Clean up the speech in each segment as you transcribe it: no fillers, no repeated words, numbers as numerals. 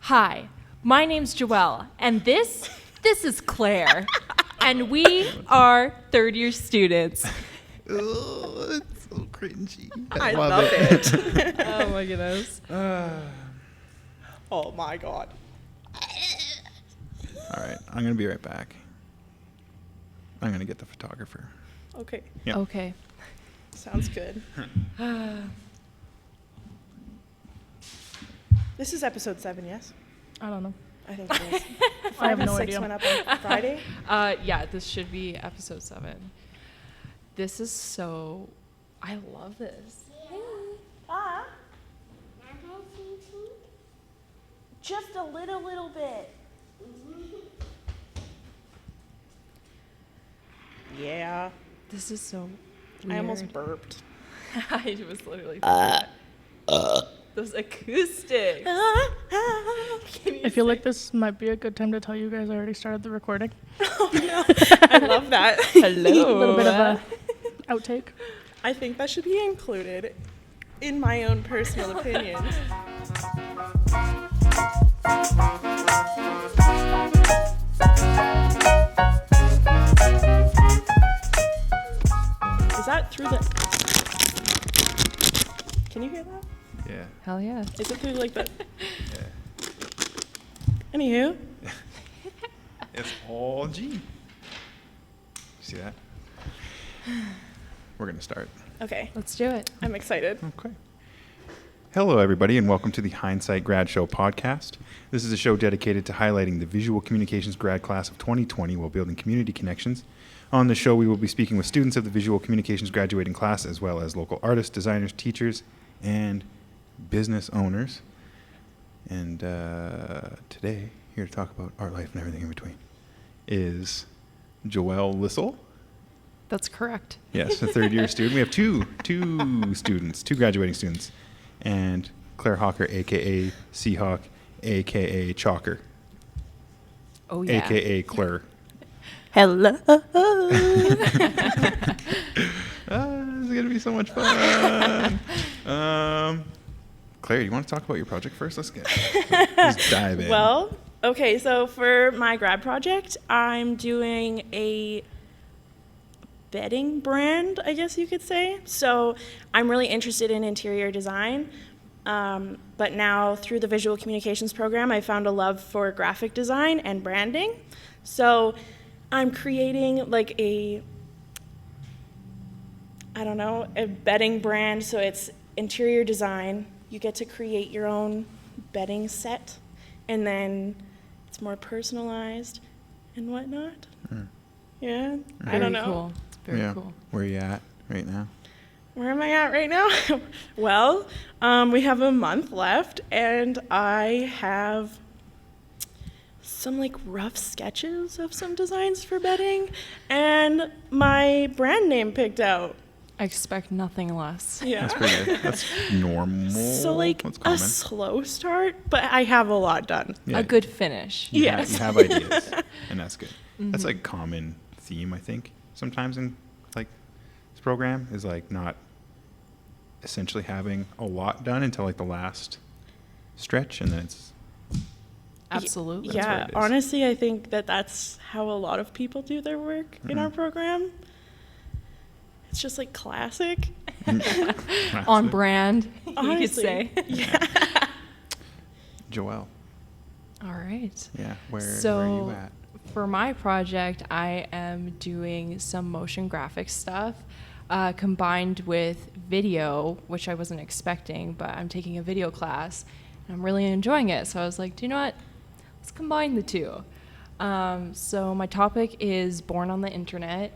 Hi, my name's Joelle, and this is Claire, and we are third-year students. Oh, it's so cringy. I love it. Oh my goodness. Oh my god. All right, I'm going to be right back. I'm going to get the photographer. Okay, Yep. Okay. sounds good. This is episode 7, yes? I don't know. I think it is. I have 5 and no 6 idea. went up on Friday. Yeah, this should be episode 7. This is so... I love this. Ah. Just a little bit. Yeah. This is so weird. I almost burped. I was literally thinking that. Those acoustics. I feel like this might be a good time to tell you guys I already started the recording. Oh no. I love that. Hello. A little bit of a outtake. I think that should be included in my own personal opinion. Is that through the... Can you hear that? Yeah. Hell yeah. Is it through like the... Yeah. Anywho. It's all G. See that? We're going to start. Okay, Let's do it. I'm excited. Okay. Hello, everybody, and welcome to the Hindsight Grad Show Podcast. This is a show dedicated to highlighting the visual communications grad class of 2020 while building community connections. On the show, we will be speaking with students of the visual communications graduating class, as well as local artists, designers, teachers, and business owners. And today, here to talk about art life and everything in between, is Joelle Lissel. That's correct. Yes, a third-year student. We have two students, two graduating students, and Claire Hawker, a.k.a. Seahawk, a.k.a. Chalker, Oh yeah. a.k.a. Claire. Hello. This is going to be so much fun. Claire, you want to talk about your project first? Let's dive in. Well, okay, so for my grad project, I'm doing a bedding brand, I guess you could say. So I'm really interested in interior design, but now through the visual communications program, I found a love for graphic design and branding. So I'm creating like a bedding brand. So it's interior design. You get to create your own bedding set, and then it's more personalized and whatnot. Yeah, I don't know. Cool. Very yeah. cool. Where are you at right now? Where am I at right now? Well, we have a month left, and I have some like rough sketches of some designs for bedding, and my brand name picked out. I expect nothing less. Yeah. That's pretty good. That's normal. So like That's a common. slow start, but I have a lot done. Yeah, A good finish. you Yes. have ideas, and that's good. That's like common theme, I think, sometimes in like this program is like not essentially having a lot done until like the last stretch, and then it's Absolutely. That's what Yeah, it is. honestly, I think that's how a lot of people do their work in our program. It's just like classic. On brand, you could Honestly. say. Yeah. Joelle. All right. Yeah, where are So you at? for my project, I am doing some motion graphic stuff combined with video, which I wasn't expecting, but I'm taking a video class and I'm really enjoying it. So I was like, do you know what? Let's combine the two. So my topic is born on the internet.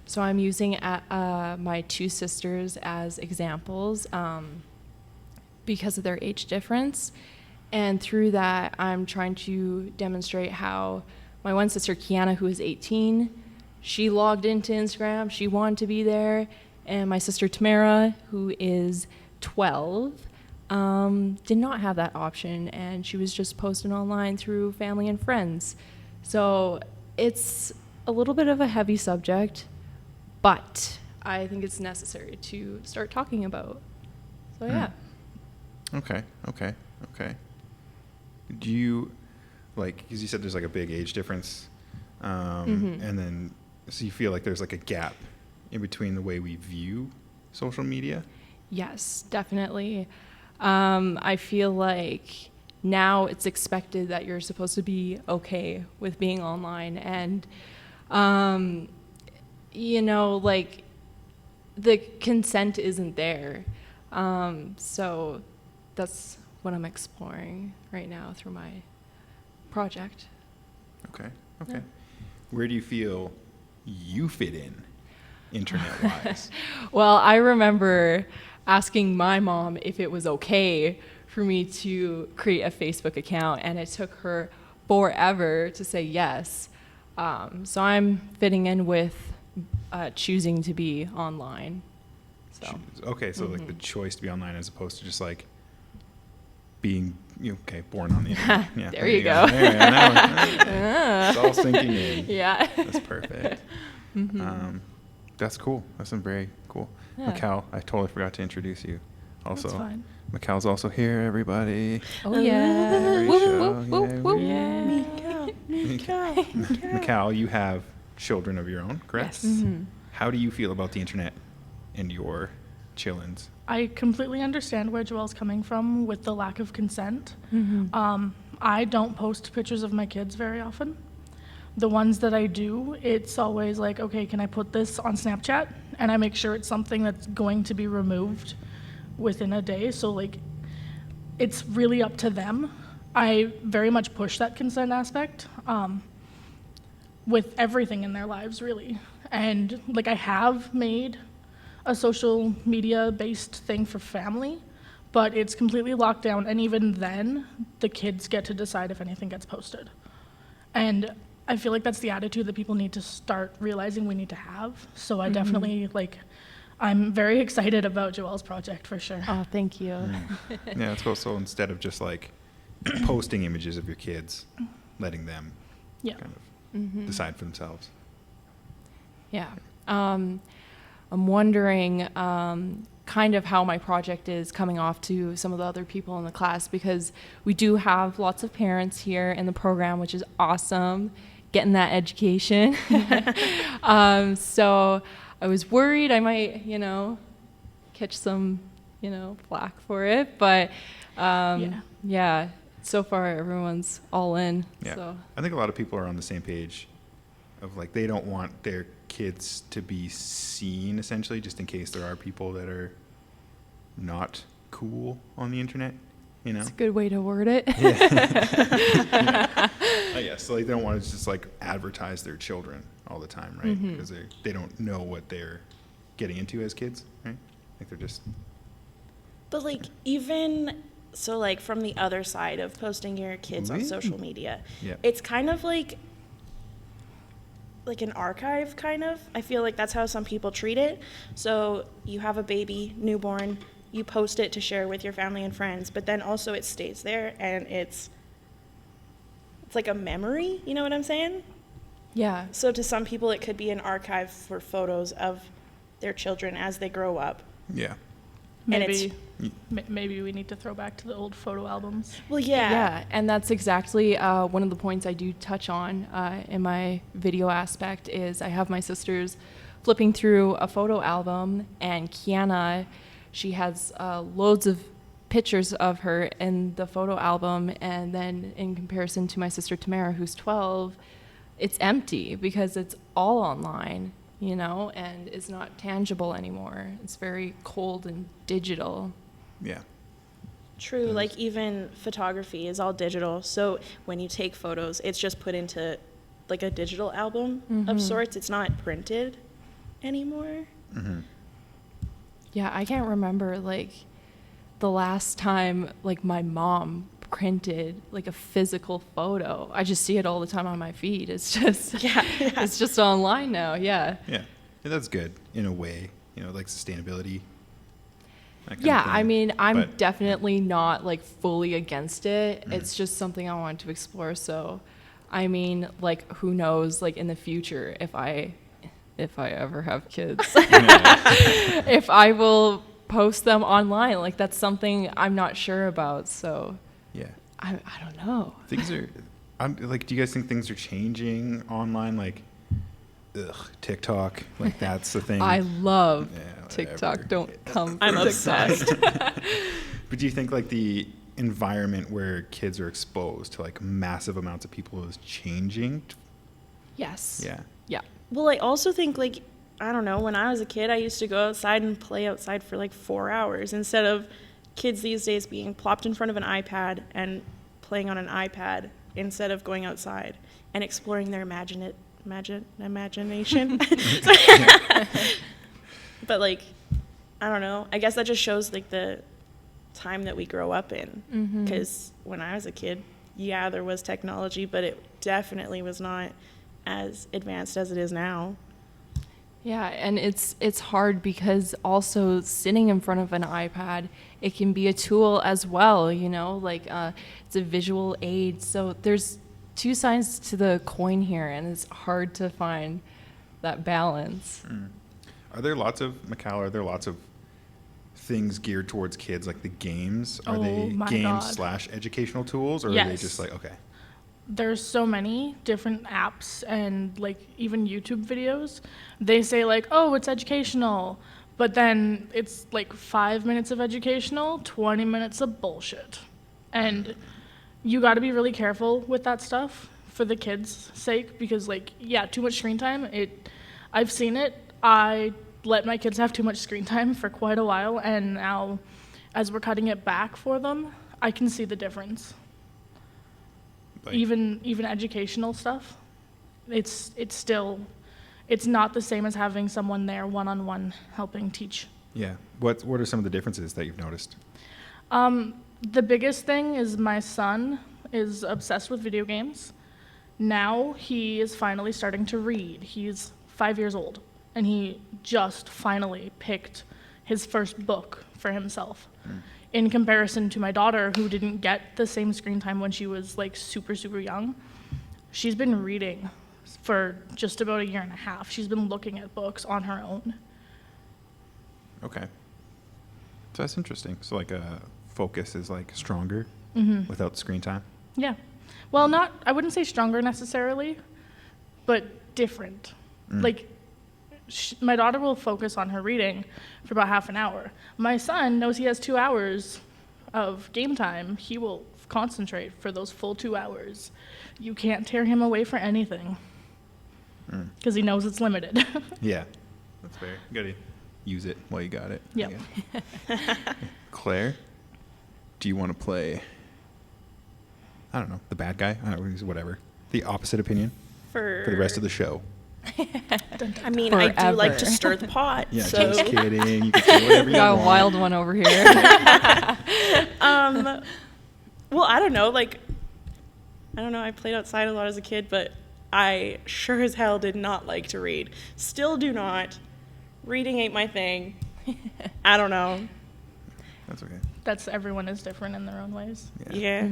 So I'm using my two sisters as examples because of their age difference. And through that, I'm trying to demonstrate how my one sister, Kiana, who is 18, she logged into Instagram. She wanted to be there. And my sister, Tamara, who is 12, did not have that option. And she was just posting online through family and friends. So it's a little bit of a heavy subject, but I think it's necessary to start talking about. So yeah. Okay. do you, like, because you said there's like a big age difference, and then, so you feel like there's like a gap in between the way we view social media? Yes, definitely. I feel like now it's expected that you're supposed to be okay with being online, and you know, like, the consent isn't there. So that's what I'm exploring right now through my project. Okay. Yeah. Where do you feel you fit in, internet-wise? Well, I remember asking my mom if it was okay for me to create a Facebook account, and it took her forever to say yes. So I'm fitting in with choosing to be online. So. Okay, so like the choice to be online as opposed to just like being, born on the internet. Yeah, there you go. There, now it's all sinking in. Yeah. That's perfect. That's cool. That's very cool. Yeah. Mikal, I totally forgot to introduce you. Also, That's fine. Mikal's also here, everybody. Oh, yeah. Every Whoop, show, whoop, whoop, yeah, whoop. Mikal, you have children of your own, correct? Yes. Mm-hmm. How do you feel about the internet and your chillins? I completely understand where Joelle's coming from with the lack of consent. Mm-hmm. I don't post pictures of my kids very often. The ones that I do, it's always like, okay, can I put this on Snapchat? And I make sure it's something that's going to be removed within a day. So, like, it's really up to them. I very much push that consent aspect with everything in their lives, really. And, like, I have made a social media-based thing for family, but it's completely locked down. And even then, the kids get to decide if anything gets posted. And I feel like that's the attitude that people need to start realizing we need to have. So I definitely, I'm very excited about Joelle's project for sure. Oh, thank you. Yeah, that's cool. So instead of just like posting images of your kids, letting them kind of decide for themselves. Yeah. I'm wondering kind of how my project is coming off to some of the other people in the class, because we do have lots of parents here in the program, which is awesome, getting that education. So I was worried I might, catch some, flack for it. But yeah, so far everyone's all in. Yeah. So. I think a lot of people are on the same page of like they don't want their kids to be seen, essentially, just in case there are people that are not cool on the internet, It's a good way to word it. Yeah. Yeah, so like they don't want to just like advertise their children all the time, right? Because they don't know what they're getting into as kids, right? Like they're just. But like even so, like from the other side of posting your kids on social media, it's kind of like an archive, kind of. I feel like that's how some people treat it. So you have a baby, newborn, you post it to share with your family and friends, but then also it stays there and it's like a memory, you know what I'm saying? Yeah. So to some people it could be an archive for photos of their children as they grow up. Yeah. Maybe we need to throw back to the old photo albums. Well, yeah. Yeah, and that's exactly one of the points I do touch on in my video aspect is I have my sisters flipping through a photo album, and Kiana, she has loads of pictures of her in the photo album, and then in comparison to my sister Tamara, who's 12, it's empty because it's all online. And it's not tangible anymore. It's very cold and digital. Yeah. True, like even photography is all digital. So when you take photos, it's just put into like a digital album of sorts. It's not printed anymore. Yeah, I can't remember like the last time like my mom printed like a physical photo. I just see it all the time on my feed. It's just it's just online now. Yeah. Yeah, that's good in a way. Like sustainability. Yeah, I mean, I'm definitely not like fully against it. It's just something I want to explore. So, I mean, like, who knows? Like in the future, if I ever have kids, if I will post them online, like that's something I'm not sure about. So. Yeah. I don't know. Things are, like, do you guys think things are changing online? Like, TikTok, like that's the thing. I love Yeah, TikTok. whatever. Don't come I'm for obsessed. TikTok. But do you think like the environment where kids are exposed to like massive amounts of people is changing? Yes. Yeah. Yeah. Well, I also think, like, I don't know, when I was a kid, I used to go outside and play outside for like 4 hours instead of kids these days being plopped in front of an iPad and playing on an iPad instead of going outside and exploring their imagination. But, like, I don't know. I guess that just shows, like, the time that we grow up in. Because when I was a kid, yeah, there was technology, but it definitely was not as advanced as it is now. Yeah, and it's hard because also sitting in front of an iPad, it can be a tool as well, you know, like it's a visual aid. So there's two sides to the coin here, and it's hard to find that balance. Are there lots of things geared towards kids, like the games? Are they my games God. / educational tools, or are they Yes. just like, okay? There's so many different apps and like even YouTube videos. They say like, oh, it's educational, but then it's like 5 minutes of educational, 20 minutes of bullshit. And you got to be really careful with that stuff for the kids' sake, because like, yeah, too much screen time, I've seen it. I let my kids have too much screen time for quite a while, and now as we're cutting it back for them, I can see the difference. Like, Even educational stuff, it's not the same as having someone there one-on-one helping teach. yeah. What are some of the differences that you've noticed? The biggest thing is my son is obsessed with video games. Now he is finally starting to read. He's 5 years old, and he just finally picked his first book for himself. In comparison to my daughter, who didn't get the same screen time when she was like super, super young, she's been reading for just about a year and a half. She's been looking at books on her own. Okay. So that's interesting. So like focus is like stronger without screen time. Yeah. Well, I wouldn't say stronger necessarily, but different. Like, my daughter will focus on her reading for about half an hour. My son knows he has 2 hours of game time. He will concentrate for those full 2 hours. You can't tear him away for anything because he knows it's limited. Yeah, that's fair. You gotta use it while you got it. Yep. Yeah. Claire, do you want to play, I don't know, the bad guy? Whatever. The opposite opinion for the rest of the show. I mean, I do like to Forever. stir the pot. Yeah, so. just kidding. You can say whatever you Got a want. wild one over here. Well, I don't know. Like, I don't know. I played outside a lot as a kid, but I sure as hell did not like to read. Still do not. Reading ain't my thing. I don't know. That's okay. Everyone is different in their own ways. Yeah.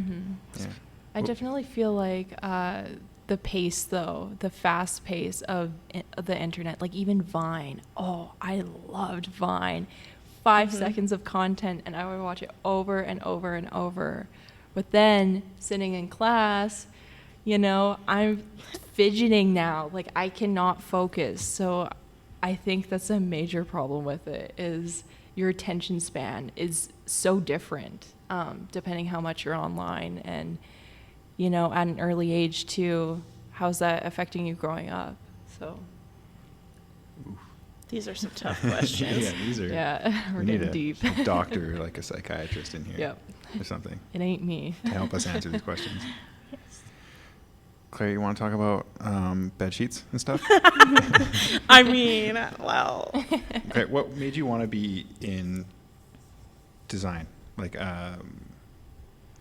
Yeah. I definitely feel like the pace, though, the fast pace of the internet, like even Vine. Oh, I loved Vine. 5 seconds of content, and I would watch it over and over and over. But then sitting in class, you know, I'm fidgeting now. Like, I cannot focus. So I think that's a major problem with it, is your attention span is so different depending how much you're online. And, you know, at an early age, too, how's that affecting you growing up? So, These are some tough questions. Yeah, these are. yeah, we're We need getting deep. a doctor, like a psychiatrist in here. Yep. Or something It ain't me. to help us answer these questions. Claire, you want to talk about bed sheets and stuff? I mean, well, Okay, what made you want to be in design, like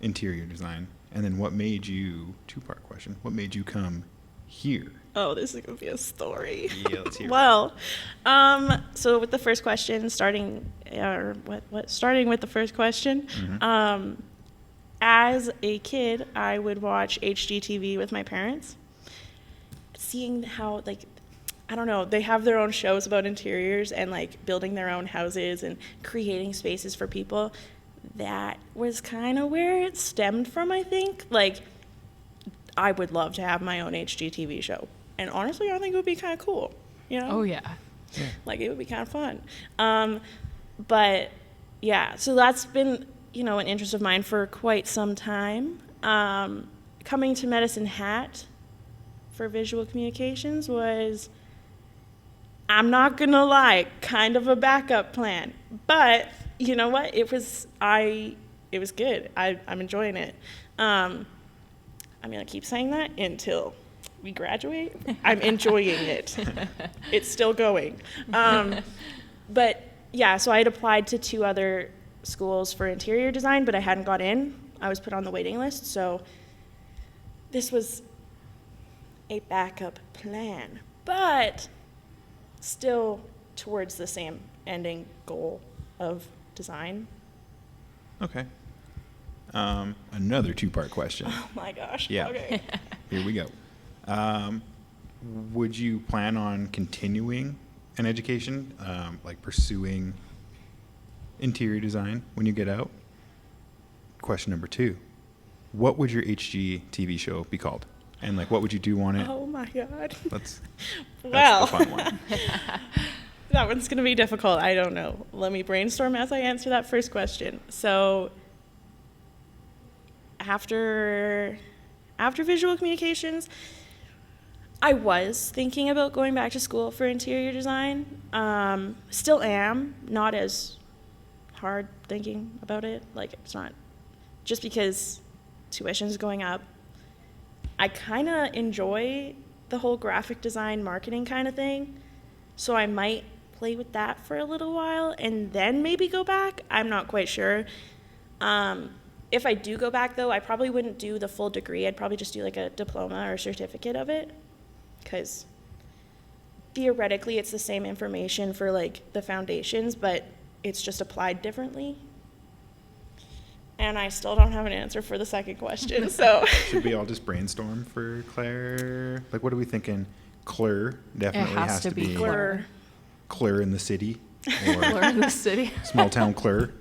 interior design? And then what made you, two-part question, what made you come here? oh, this is going to be a story. Yeah, let's hear it. Well, so with the first question, starting with the first question, as a kid, I would watch HGTV with my parents, seeing how, like, I don't know, they have their own shows about interiors and, like, building their own houses and creating spaces for people. that was kind of where it stemmed from, I think. Like, I would love to have my own HGTV show. And honestly, I think it would be kind of cool, you know? Oh, yeah. Like, it would be kind of fun. But, yeah, so that's been, you know, an interest of mine for quite some time. Coming to Medicine Hat for visual communications was, I'm not going to lie, kind of a backup plan. But, you know what? It was good. I'm enjoying it. I'm going to keep saying that until we graduate. I'm enjoying it. It's still going. But, yeah, so I had applied to 2 other schools for interior design, but I hadn't got in. I was put on the waiting list, so this was a backup plan. But still towards the same ending goal of design. Okay. Another 2-part question. Oh my gosh. Yeah. Okay. Here we go. Would you plan on continuing an education, like pursuing interior design when you get out? Question number 2. What would your HGTV show be called? And like, what would you do on it? Oh my God. That's Well, the fun one. that one's going to be difficult. I don't know. Let me brainstorm as I answer that first question. So after visual communications, I was thinking about going back to school for interior design. Still am, not as hard thinking about it. Like, it's not just because tuition's going up. I kind of enjoy the whole graphic design marketing kind of thing, so I might play with that for a little while and then maybe go back. I'm not quite sure. If I do go back, though, I probably wouldn't do the full degree. I'd probably just do like a diploma or certificate of it, because theoretically it's the same information for like the foundations, but it's just applied differently. And I still don't have an answer for the second question, so. Should we all just brainstorm for Claire? Like, what are we thinking? Claire definitely has to be Claire. Claire in the city. Or Claire in the city. small town Claire.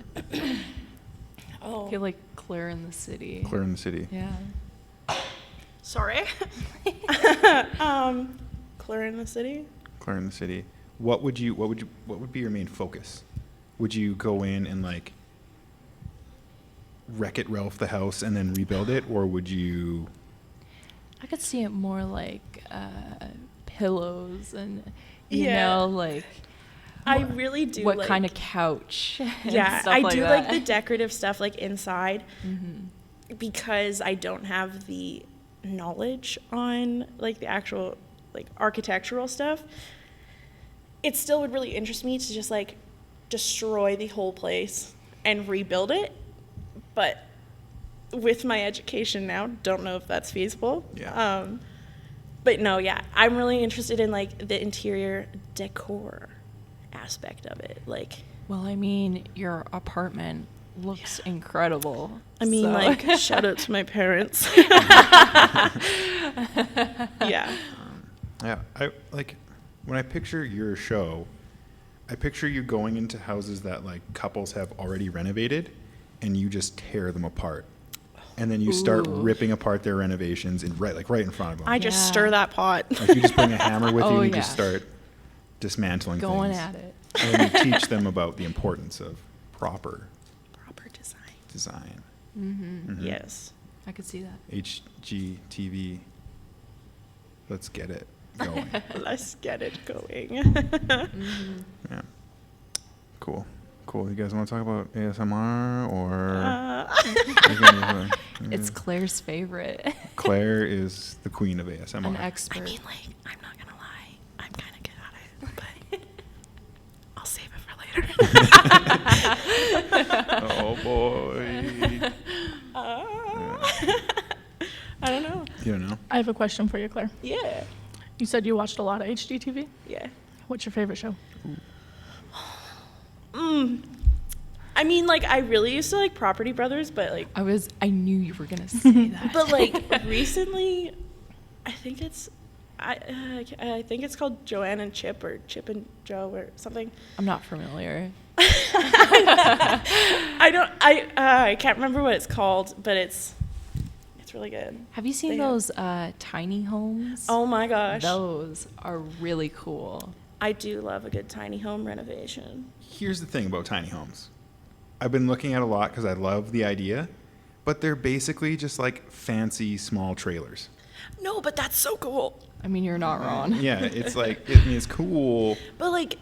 Oh. I feel like Claire in the city. Claire in the city. Yeah. Sorry. Claire in the city. Claire in the city. What would be your main focus? Would you go in and like Wreck-It Ralph the house and then rebuild it, or would you? I could see it more like pillows and, you Yeah. know, like I really do. what like, kind of couch. and Yeah, stuff I like do that. like the decorative stuff like inside, Mm-hmm. because I don't have the knowledge on like the actual like architectural stuff. It still would really interest me to just like destroy the whole place and rebuild it. But with my education now, don't know if that's feasible. Yeah. But no, yeah, I'm really interested in like the interior decor aspect of it. Like, Well, I mean, your apartment looks incredible. I mean, so- like, shout out to my parents. Yeah. Yeah, I like when I picture your show, I picture you going into houses that like couples have already renovated, and you just tear them apart, and then you start Ooh. ripping apart their renovations right in front of them. I just Yeah. stir that pot. Like you just bring a hammer with you Oh, and you just yeah. start dismantling Going things. at it. And then you teach them about the importance of proper Proper design. design. Mm-hmm. Mhm. Yes. I could see that. HGTV. Let's get it going. Let's get it going. Mm-hmm. Yeah. Cool. You guys want to talk about ASMR or? It's Claire's favorite. Claire is the queen of ASMR. An expert. I mean, like, I'm not gonna lie, I'm kind of good at it, but I'll save it for later. Oh boy. I don't know. You don't know? I have a question for you, Claire. Yeah. You said you watched a lot of HGTV. Yeah. What's your favorite show? I mean, like, I really used to like Property Brothers, but like, I knew you were gonna say that. but like recently, I think it's called Joanne and Chip or Chip and Joe or something. I'm not familiar. I can't remember what it's called, but it's really good. Have you seen those tiny homes? Oh my gosh. Those are really cool. I do love a good tiny home renovation. Here's the thing about tiny homes. I've been looking at a lot because I love the idea, but they're basically just like fancy small trailers. No, but that's so cool. I mean, you're not wrong. Yeah, it's like, it's cool. But like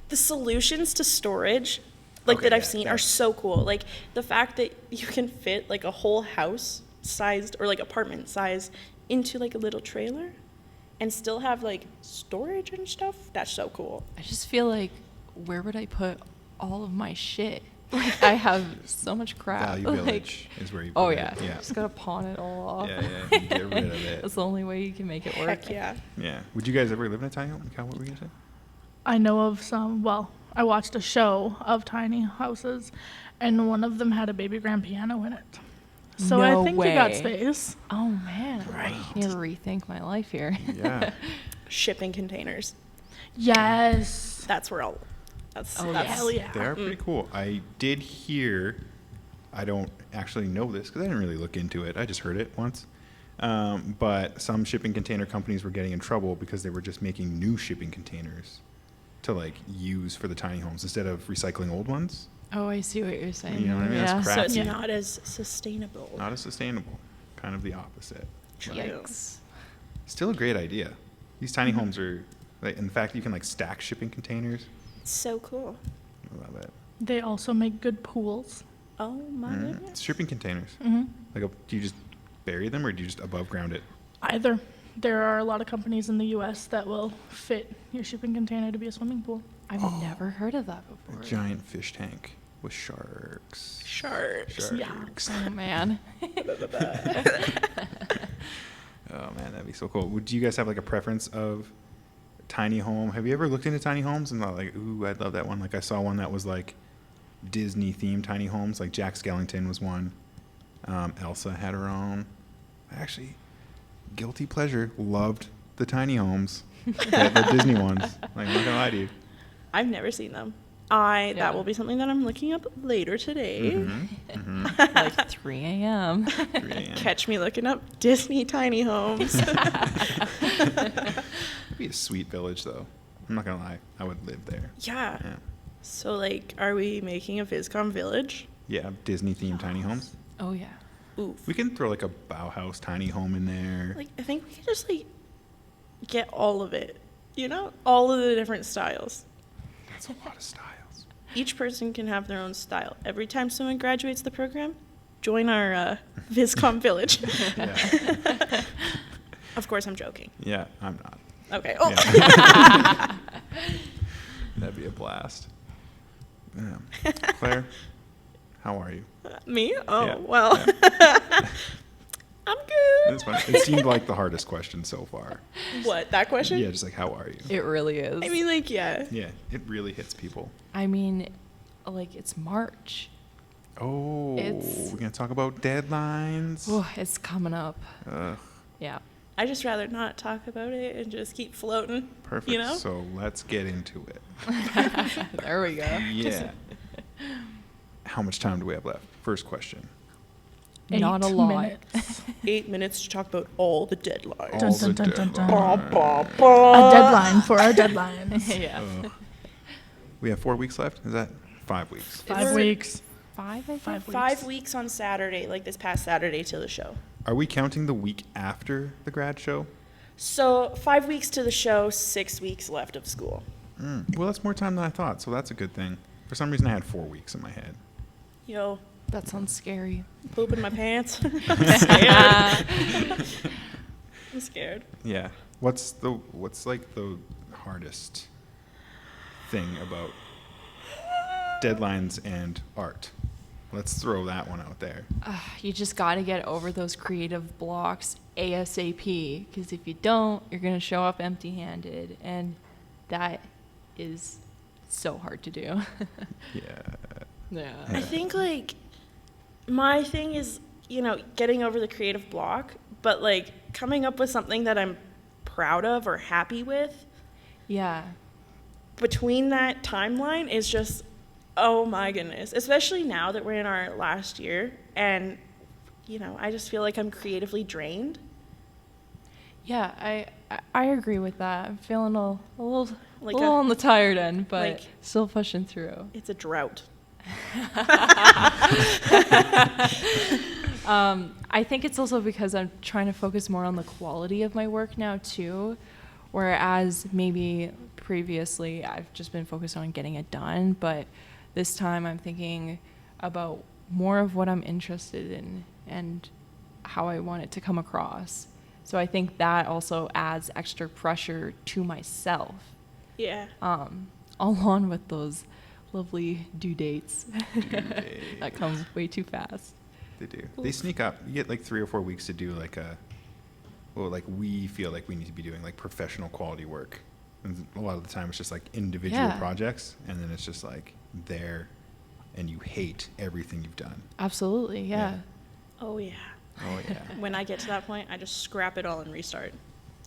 the solutions to storage that I've seen are so cool. Like the fact that you can fit like a whole house sized or like apartment size into like a little trailer and still have like storage and stuff. That's so cool. I just feel like, where would I put all of my shit? Like, I have so much crap. Value Village is where you put Oh it. yeah. Yeah. Just gotta pawn it all off. Yeah, you get rid of it. That's the only way you can make it work. Heck yeah. Yeah. Would you guys ever live in a tiny home? Cal, what were you going to say? I know of some, well, I watched a show of tiny houses, and one of them had a baby grand piano in it. So No I think you got way. space. Oh man. Right. I need to rethink my life here. Yeah. Shipping containers. Yes. That's where I'll. That's Oh, that's Hell yeah. They are pretty cool. I did hear, I don't actually know this because I didn't really look into it. I just heard it once. But some shipping container companies were getting in trouble because they were just making new shipping containers to like use for the tiny homes instead of recycling old ones. Oh, I see what you're saying. You know what I mean? That's So it's crappy. not as sustainable. Not as sustainable. Kind of the opposite. True. Yikes. Still a great idea. These tiny homes are, like, in fact, you can like stack shipping containers. So cool. I love it. They also make good pools. Oh my It's goodness. shipping containers. Hmm. Like, do you just bury them or do you just above ground it? Either. There are a lot of companies in the U.S. that will fit your shipping container to be a swimming pool. I've never heard of that A before. giant fish tank with sharks. Sharks. Sharks. Oh man. Oh man, that'd be so cool. Would you guys have like a preference of tiny home? Have you ever looked into tiny homes and thought like, ooh, I'd love that one? Like I saw one that was like Disney themed tiny homes. Like Jack Skellington was one. Elsa had her own. I actually, guilty pleasure, loved the tiny homes, the Disney ones. Like I'm not gonna lie to you. I've never seen them. Yeah. That will be something that I'm looking up later today. Mm-hmm. Like 3 a.m. 3 a.m. Catch me looking up Disney tiny homes. It'd be a sweet village though. I'm not gonna lie, I would live there. Yeah. Yeah, So like, are we making a VisCom village? yeah, Disney themed tiny homes. Oh yeah. Oof. We can throw like a Bauhaus tiny home in there. Like, I think we could just like get all of it. You know, all of the different styles. That's a lot of styles. Each person can have their own style. Every time someone graduates the program, join our VisCom village. Yeah, Of course, I'm joking. yeah, I'm not. Okay. Oh. Yeah. That'd be a blast. Yeah. Claire, how are you? Me? Oh, Yeah. well. Yeah. I'm good. It's funny. It seemed like the hardest question so far. What, that question? Yeah, just like how are you? It really is. I mean, like, yeah. Yeah, it really hits people. I mean, like it's March. Oh, It's- we're gonna talk about deadlines. Oh, it's coming up. Ugh, Yeah. I just rather not talk about it and just keep floating. perfect. You know? So let's get into it. There we go. Yeah. How much time do we have left? First question. Not a 8 lot. minutes. 8 minutes to talk about all the deadlines. Dun, All dun, the dun, dun, dun. deadlines. A deadline for our deadlines. Yeah. Ugh. We have 4 weeks left? Is that 5 weeks? 5 We're- weeks. 5, I think? 5 weeks. 5 weeks on Saturday, like this past Saturday till the show. Are we counting the week after the grad show? So 5 weeks to the show, 6 weeks left of school. Well, that's more time than I thought, so that's a good thing. For some reason, I had 4 weeks in my head. Yo, That sounds scary. pooping my pants. I'm scared. I'm scared. Yeah. What's like the hardest thing about deadlines and art? Let's throw that one out there. You just got to get over those creative blocks ASAP, because if you don't, you're going to show up empty-handed, and that is so hard to do. Yeah. Yeah. I think, like, my thing is, you know, getting over the creative block, but, like, coming up with something that I'm proud of or happy with, Yeah. between that timeline is just Oh my goodness. Especially now that we're in our last year and, I just feel like I'm creatively drained. Yeah, I agree with that. I'm feeling a little Like on the tired end, but like- still pushing through. It's a drought. I think it's also because I'm trying to focus more on the quality of my work now too, whereas maybe previously I've just been focused on getting it done, but this time I'm thinking about more of what I'm interested in and how I want it to come across. So I think that also adds extra pressure to myself, Yeah. along with those lovely due dates. That comes way too fast. They do. They sneak up. You get like 3 or 4 weeks to do like we feel like we need to be doing like professional quality work. And a lot of the time it's just like individual Yeah. projects, and then it's just like there, and you hate everything you've done. Absolutely, yeah. Oh, yeah. Oh yeah. When I get to that point, I just scrap it all and restart.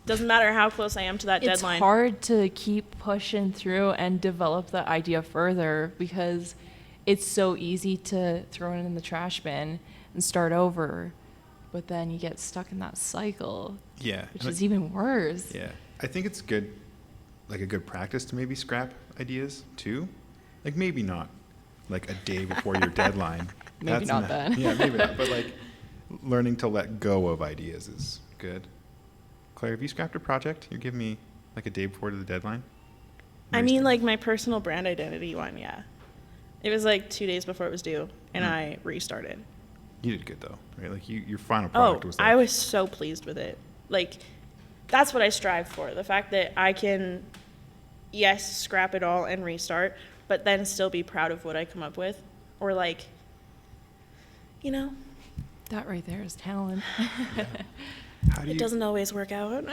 Doesn't matter how close I am to that It's deadline. hard to keep pushing through and develop the idea further because it's so easy to throw it in the trash bin and start over, but then you get stuck in that cycle, Yeah. which is even worse. Yeah. I think it's good, like a good practice to maybe scrap ideas too. Like maybe not like a day before your deadline. Maybe not then. Yeah, maybe not. But like learning to let go of ideas is good. Claire, have you scrapped a project? You give me like a day before to the deadline? I mean, like my personal brand identity one, yeah. It was like 2 days before it was due, and I restarted. You did good though, right? Like your final Oh, product was like, I was so pleased with it. Like, that's what I strive for. The fact that I can, yes, scrap it all and restart, but then still be proud of what I come up with. Or like, That right there is talent. how do it you doesn't always work out.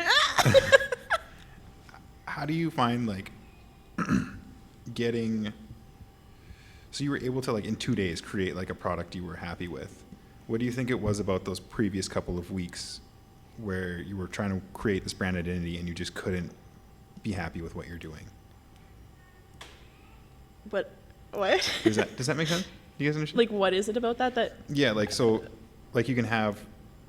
how do you find like getting, so you were able to like in 2 days create like a product you were happy with. What do you think it was about those previous couple of weeks where you were trying to create this brand identity and you just couldn't be happy with what you're doing? But what? Does that make sense? Do you guys understand? Like, what is it about that? Yeah, like so, like you can have,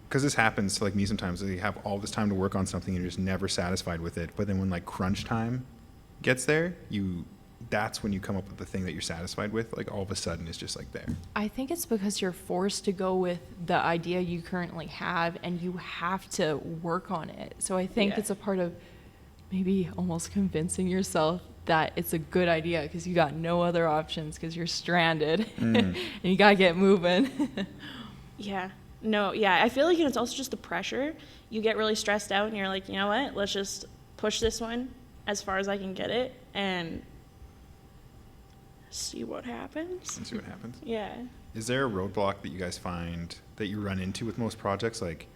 because this happens to like me sometimes. You have all this time to work on something and you're just never satisfied with it. But then when like crunch time gets there, that's when you come up with the thing that you're satisfied with. Like all of a sudden, it's just like there. I think it's because you're forced to go with the idea you currently have and you have to work on it. So I think Yeah. it's a part of maybe almost convincing yourself that it's a good idea because you got no other options because you're stranded and you got to get moving. Yeah. No, yeah. I feel like it's also just the pressure. You get really stressed out and you're like, you know what? Let's just push this one as far as I can get it and see what happens. And see what happens. Yeah. Is there a roadblock that you guys find that you run into with most projects? Like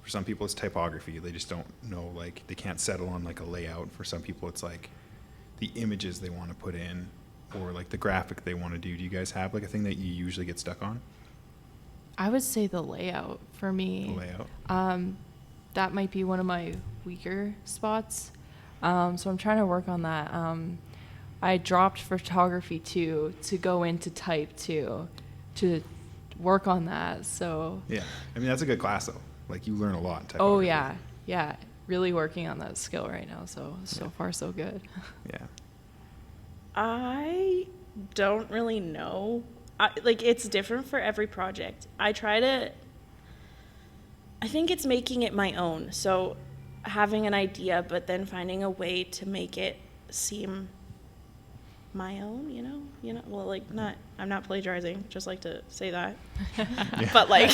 for some people it's typography. They just don't know, like they can't settle on like a layout. For some people it's like the images they want to put in or like the graphic they want to do. Do you guys have like a thing that you usually get stuck on? I would say the layout for me. The layout? That might be one of my weaker spots. So I'm trying to work on that. I dropped photography too to go into type too to work on that. So Yeah. I mean, that's a good class though. Like you learn a lot in oh typography. yeah, really working on that skill right now. So far so good. Yeah. I don't really know. It's different for every project. I think it's making it my own. So having an idea, but then finding a way to make it seem my own, well, like I'm not plagiarizing, just like to say that. Yeah. But like,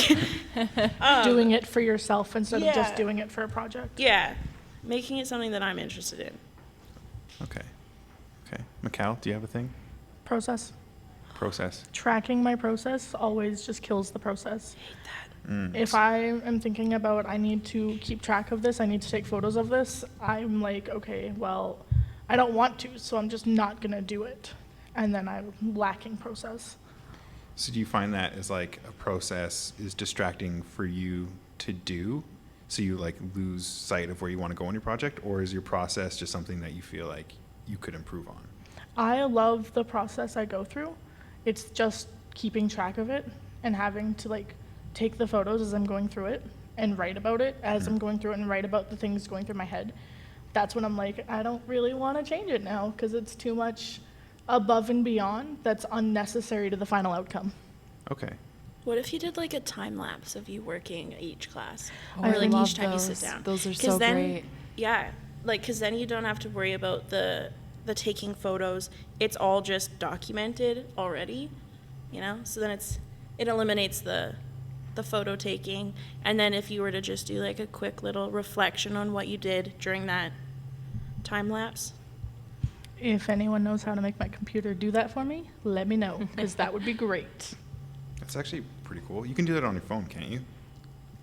Doing it for yourself instead of just yeah. doing it for a project. yeah, making it something that I'm interested in. Okay. Mikal, do you have a thing? Process. Tracking my process always just kills the process. Mm. If I am thinking about I need to keep track of this, I need to take photos of this, I'm like, okay, well, I don't want to, so I'm just not going to do it. And then I'm lacking process. So do you find that as like a process is distracting for you to do? So you like lose sight of where you want to go on your project? Or is your process just something that you feel like you could improve on? I love the process I go through, it's just keeping track of it and having to like take the photos as I'm going through it and write about it as I'm going through it and write about the things going through my head. That's when I'm like, I don't really want to change it now because it's too much above and beyond that's unnecessary to the final outcome. Okay. What if you did like a time lapse of you working each class, Oh, or I like love each time those. you sit down? Those are 'Cause so then, great. Yeah, like because then you don't have to worry about the taking photos. It's all just documented already, you know. So then it eliminates the photo taking, and then if you were to just do like a quick little reflection on what you did during that time lapse. If anyone knows how to make my computer do that for me, let me know because that would be great. That's actually pretty cool. You can do that on your phone, can't you?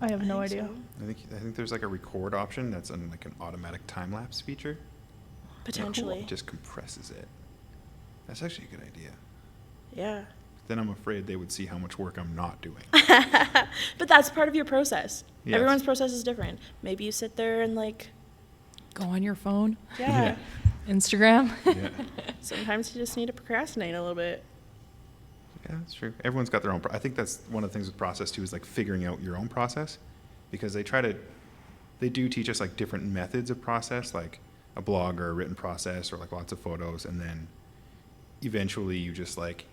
I have no I idea. think so. I think there's like a record option that's on like an automatic time lapse feature. Potentially. It just compresses it. That's actually a good idea. Yeah. Then I'm afraid they would see how much work I'm not doing. But that's part of your process. Yes. Everyone's process is different. Maybe you sit there and like, Go on your phone, yeah. Instagram. Yeah. Sometimes you just need to procrastinate a little bit. Yeah, that's true. Everyone's got their own. I think that's one of the things with process too, is like figuring out your own process, because they do teach us like different methods of process, like a blog or a written process or like lots of photos, and then eventually you just like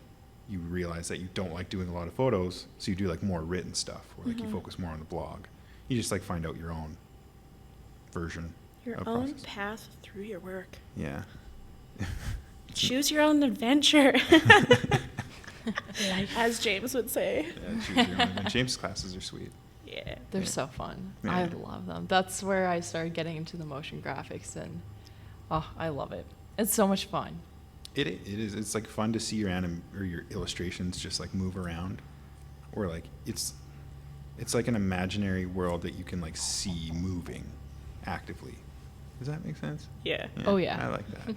you realize that you don't like doing a lot of photos, so you do like more written stuff, or like you focus more on the blog. You just like find out your own version Your of own process. path through your work. Yeah. Choose your own adventure. As James would say. Yeah, choose your own adventure. James' classes are sweet. Yeah. They're so fun. Yeah. I love them. That's where I started getting into the motion graphics, and I love it. It's so much fun. It is. It's like fun to see your or your illustrations just like move around, or like it's like an imaginary world that you can like see moving actively. Does that make sense? Yeah. Oh, yeah. I like that.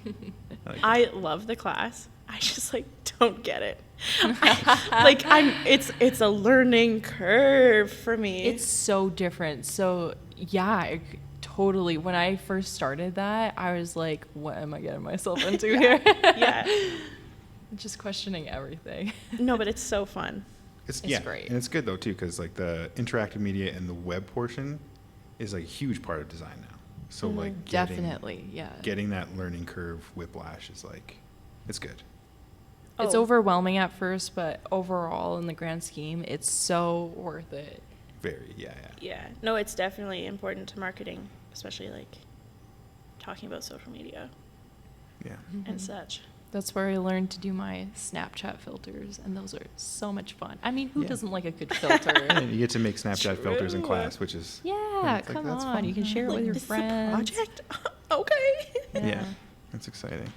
I love the class. I just like don't get it. It's a learning curve for me. It's so different. So yeah, totally. When I first started that, I was like, what am I getting myself into here? Yeah. Just questioning everything. No, but it's so fun. It's It's great. And it's good though too, because like the interactive media and the web portion is like a huge part of design now. So like Definitely, yeah. getting that learning curve whiplash is like, it's good. It's Oh. overwhelming at first, but overall, in the grand scheme, it's so worth it. Very, yeah. Yeah. No, it's definitely important to marketing, especially like talking about social media Yeah. and such. That's where I learned to do my Snapchat filters, and those are so much fun. I mean, who Yeah. doesn't like a good filter? And you get to make Snapchat filters in True. class, which is Yeah, it's like, come that's on. fun. You can share it with your This is a friends. project? Okay. yeah, that's exciting.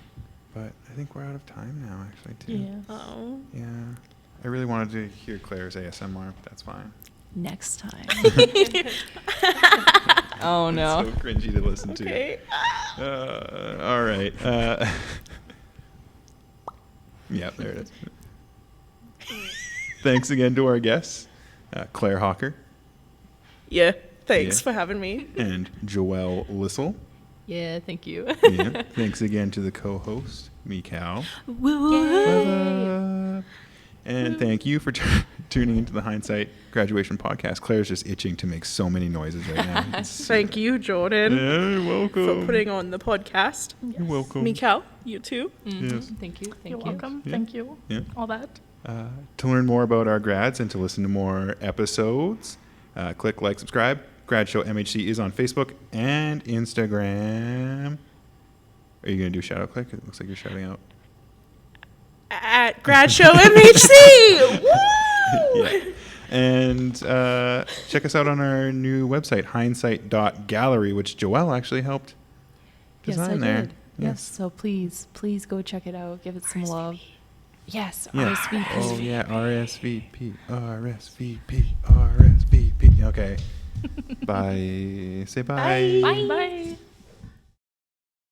But I think we're out of time now, actually, too. Yeah. Oh. Yeah. I really wanted to hear Claire's ASMR, but that's fine. Next time. Oh, no. It's so cringy to listen Okay. to. All right. Yeah, there it is. Thanks again to our guests, Claire Hawker Yeah. Thanks Yeah. for having me. and Joelle Lissel. Yeah, thank you. Yeah. Thanks again to the co-host, Mikal. Yay. And thank you for tuning into the Hindsight Graduation Podcast. Claire's just itching to make so many noises right now. Thank you, Jordan, Yeah, you're welcome. for putting on the podcast. You're welcome. Mikal, you too. Yes. Thank you. Thank You're you. welcome. Yeah. Thank you. Yeah. All that. To learn more about our grads and to listen to more episodes, click like, subscribe. Grad Show MHC is on Facebook and Instagram. Are you going to do a shout out click? It looks like you're shouting out. At Grad Show MHC. Woo! Yeah. And check us out on our new website, hindsight.gallery, which Joelle actually helped design yes, I there. did. Yes, so please go check it out. Give it some love. Yes, Yeah. RSVP. Oh, yeah. RSVP. RSVP. RSVP. Okay. Bye. Say bye. Bye. Bye.